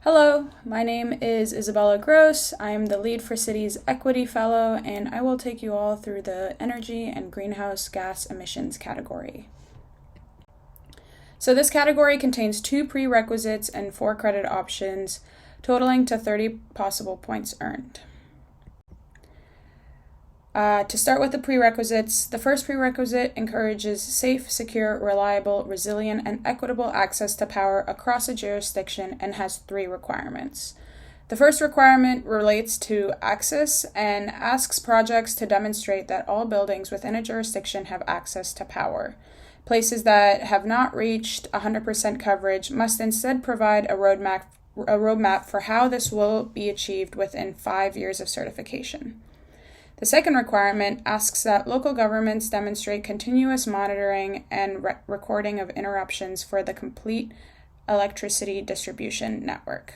Hello, my name is Isabella Gross. I am the Lead for Cities Equity Fellow, and I will take you all through the energy and greenhouse gas emissions category. So this category contains 2 prerequisites and 4 credit options, totaling to 30 possible points earned. To start with the prerequisites, the first prerequisite encourages safe, secure, reliable, resilient, and equitable access to power across a jurisdiction and has 3 requirements. The first requirement relates to access and asks projects to demonstrate that all buildings within a jurisdiction have access to power. Places that have not reached 100% coverage must instead provide a roadmap for how this will be achieved within 5 years of certification. The second requirement asks that local governments demonstrate continuous monitoring and recording of interruptions for the complete electricity distribution network.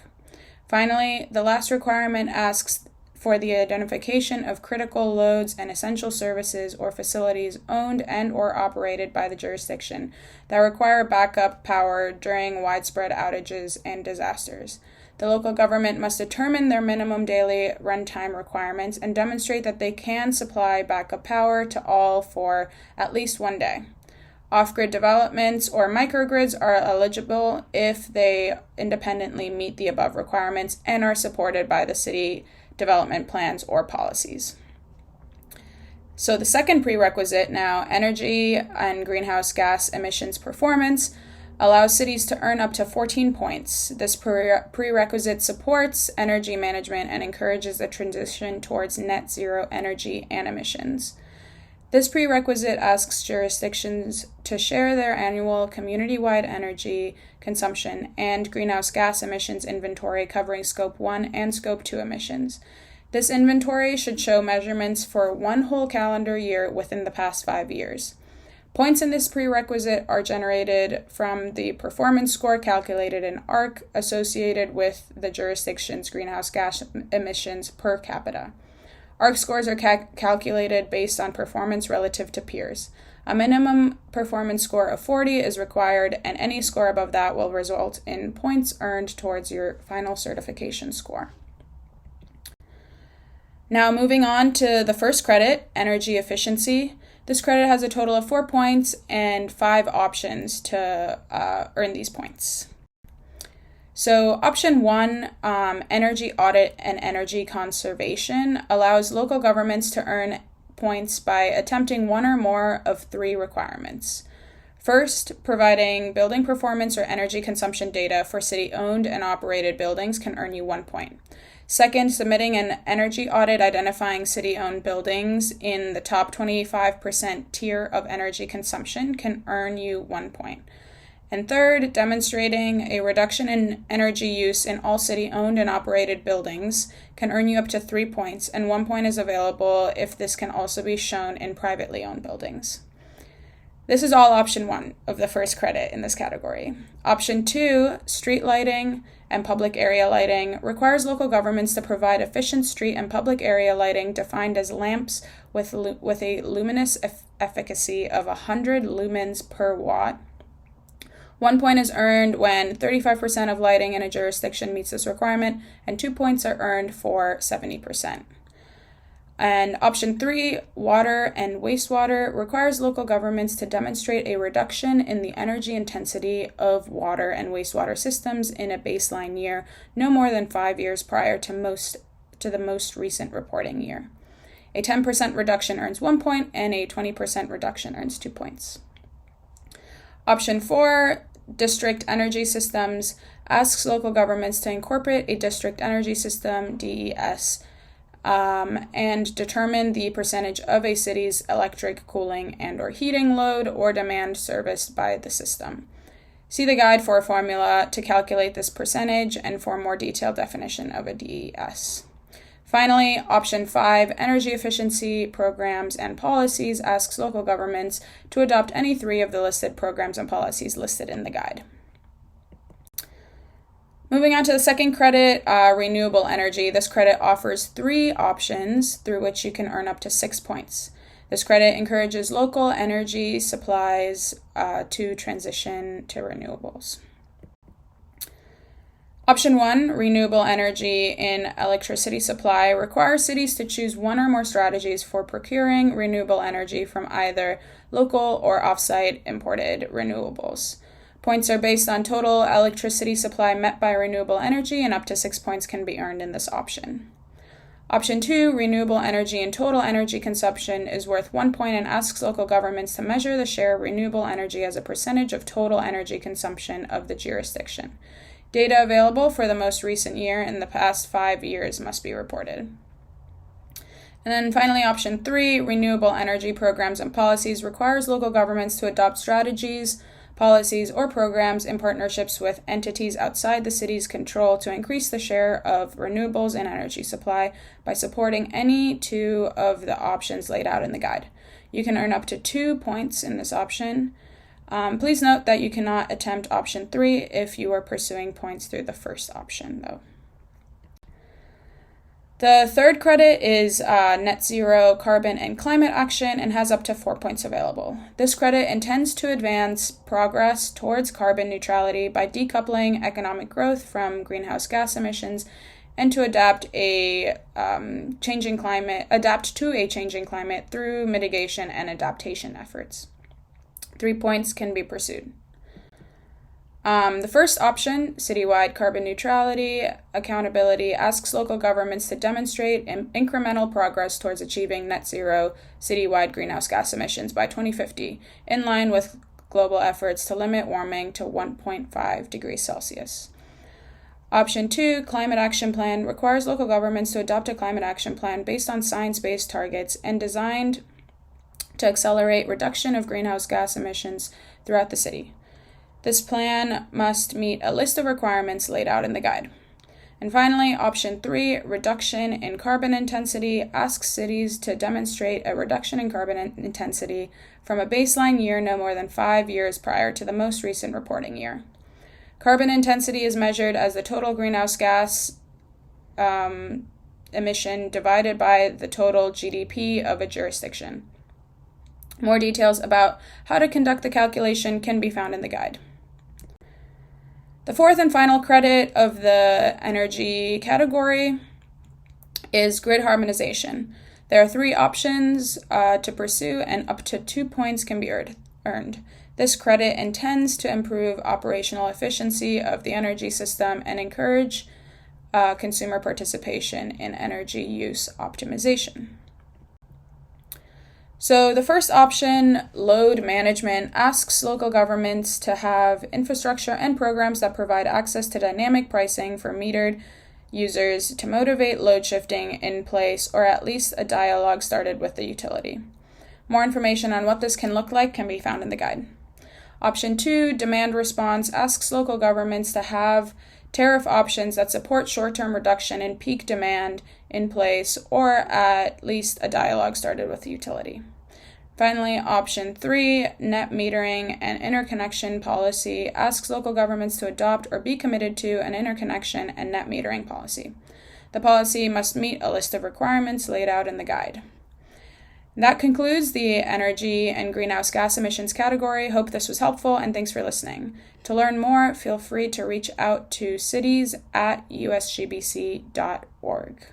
Finally, the last requirement asks for the identification of critical loads and essential services or facilities owned and/or operated by the jurisdiction that require backup power during widespread outages and disasters. The local government must determine their minimum daily runtime requirements and demonstrate that they can supply backup power to all for at least 1 day. Off-grid developments or microgrids are eligible if they independently meet the above requirements and are supported by the city development plans or policies. So the second prerequisite now, energy and greenhouse gas emissions performance, allows cities to earn up to 14 points. This prerequisite supports energy management and encourages the transition towards net zero energy and emissions. This prerequisite asks jurisdictions to share their annual community-wide energy consumption and greenhouse gas emissions inventory covering Scope 1 and Scope 2 emissions. This inventory should show measurements for 1 whole calendar year within the past 5 years. Points in this prerequisite are generated from the performance score calculated in ARC associated with the jurisdiction's greenhouse gas emissions per capita. ARC scores are calculated based on performance relative to peers. A minimum performance score of 40 is required, and any score above that will result in points earned towards your final certification score. Now moving on to the first credit, energy efficiency. This credit has a total of 4 points and 5 options to earn these points. So option 1, energy audit and energy conservation, allows local governments to earn points by attempting 1 or more of 3 requirements. First, providing building performance or energy consumption data for city-owned and operated buildings can earn you 1 point. Second, submitting an energy audit identifying city-owned buildings in the top 25% tier of energy consumption can earn you 1 point. And third, demonstrating a reduction in energy use in all city-owned and operated buildings can earn you up to 3 points, and 1 point is available if this can also be shown in privately owned buildings. This is all option 1 of the first credit in this category. Option 2, street lighting and public area lighting, requires local governments to provide efficient street and public area lighting defined as lamps with a luminous efficacy of 100 lumens per watt. 1 point is earned when 35% of lighting in a jurisdiction meets this requirement, and 2 points are earned for 70%. And option 3, water and wastewater, requires local governments to demonstrate a reduction in the energy intensity of water and wastewater systems in a baseline year, no more than 5 years prior to the most recent reporting year. A 10% reduction earns 1 point, and a 20% reduction earns 2 points. Option 4, district energy systems, asks local governments to incorporate a district energy system, DES, and determine the percentage of a city's electric, cooling, and/or heating load or demand serviced by the system. See the guide for a formula to calculate this percentage and for a more detailed definition of a DES. Finally, option 5, energy efficiency programs and policies, asks local governments to adopt any 3 of the listed programs and policies listed in the guide. Moving on to the second credit, renewable energy. This credit offers 3 options through which you can earn up to 6 points. This credit encourages local energy supplies to transition to renewables. Option 1, renewable energy in electricity supply, requires cities to choose one or more strategies for procuring renewable energy from either local or off-site imported renewables. Points are based on total electricity supply met by renewable energy, and up to 6 points can be earned in this option. Option 2, renewable energy in total energy consumption, is worth 1 point and asks local governments to measure the share of renewable energy as a percentage of total energy consumption of the jurisdiction. Data available for the most recent year in the past 5 years must be reported. And then finally, option 3, renewable energy programs and policies, requires local governments to adopt strategies, policies, or programs in partnerships with entities outside the city's control to increase the share of renewables in energy supply by supporting any two of the options laid out in the guide. You can earn up to 2 points in this option. Please note that you cannot attempt option 3 if you are pursuing points through the first option, though. The third credit is net zero carbon and climate action and has up to 4 points available. This credit intends to advance progress towards carbon neutrality by decoupling economic growth from greenhouse gas emissions and to adapt to a changing climate through mitigation and adaptation efforts. 3 points can be pursued. The first option, citywide carbon neutrality accountability, asks local governments to demonstrate incremental progress towards achieving net zero citywide greenhouse gas emissions by 2050, in line with global efforts to limit warming to 1.5 degrees Celsius. Option 2, climate action plan, requires local governments to adopt a climate action plan based on science-based targets and designed to accelerate reduction of greenhouse gas emissions throughout the city. This plan must meet a list of requirements laid out in the guide. And finally, option 3, reduction in carbon intensity, asks cities to demonstrate a reduction in carbon intensity from a baseline year no more than 5 years prior to the most recent reporting year. Carbon intensity is measured as the total greenhouse gas emission divided by the total GDP of a jurisdiction. More details about how to conduct the calculation can be found in the guide. The fourth and final credit of the energy category is grid harmonization. There are 3 options to pursue, and up to 2 points can be earned. This credit intends to improve operational efficiency of the energy system and encourage consumer participation in energy use optimization. So the first option, load management, asks local governments to have infrastructure and programs that provide access to dynamic pricing for metered users to motivate load shifting in place, or at least a dialogue started with the utility. More information on what this can look like can be found in the guide. Option 2, demand response, asks local governments to have tariff options that support short-term reduction in peak demand in place, or at least a dialogue started with the utility. Finally, option 3, net metering and interconnection policy, asks local governments to adopt or be committed to an interconnection and net metering policy. The policy must meet a list of requirements laid out in the guide. That concludes the energy and greenhouse gas emissions category. Hope this was helpful, and thanks for listening. To learn more, feel free to reach out to cities@usgbc.org.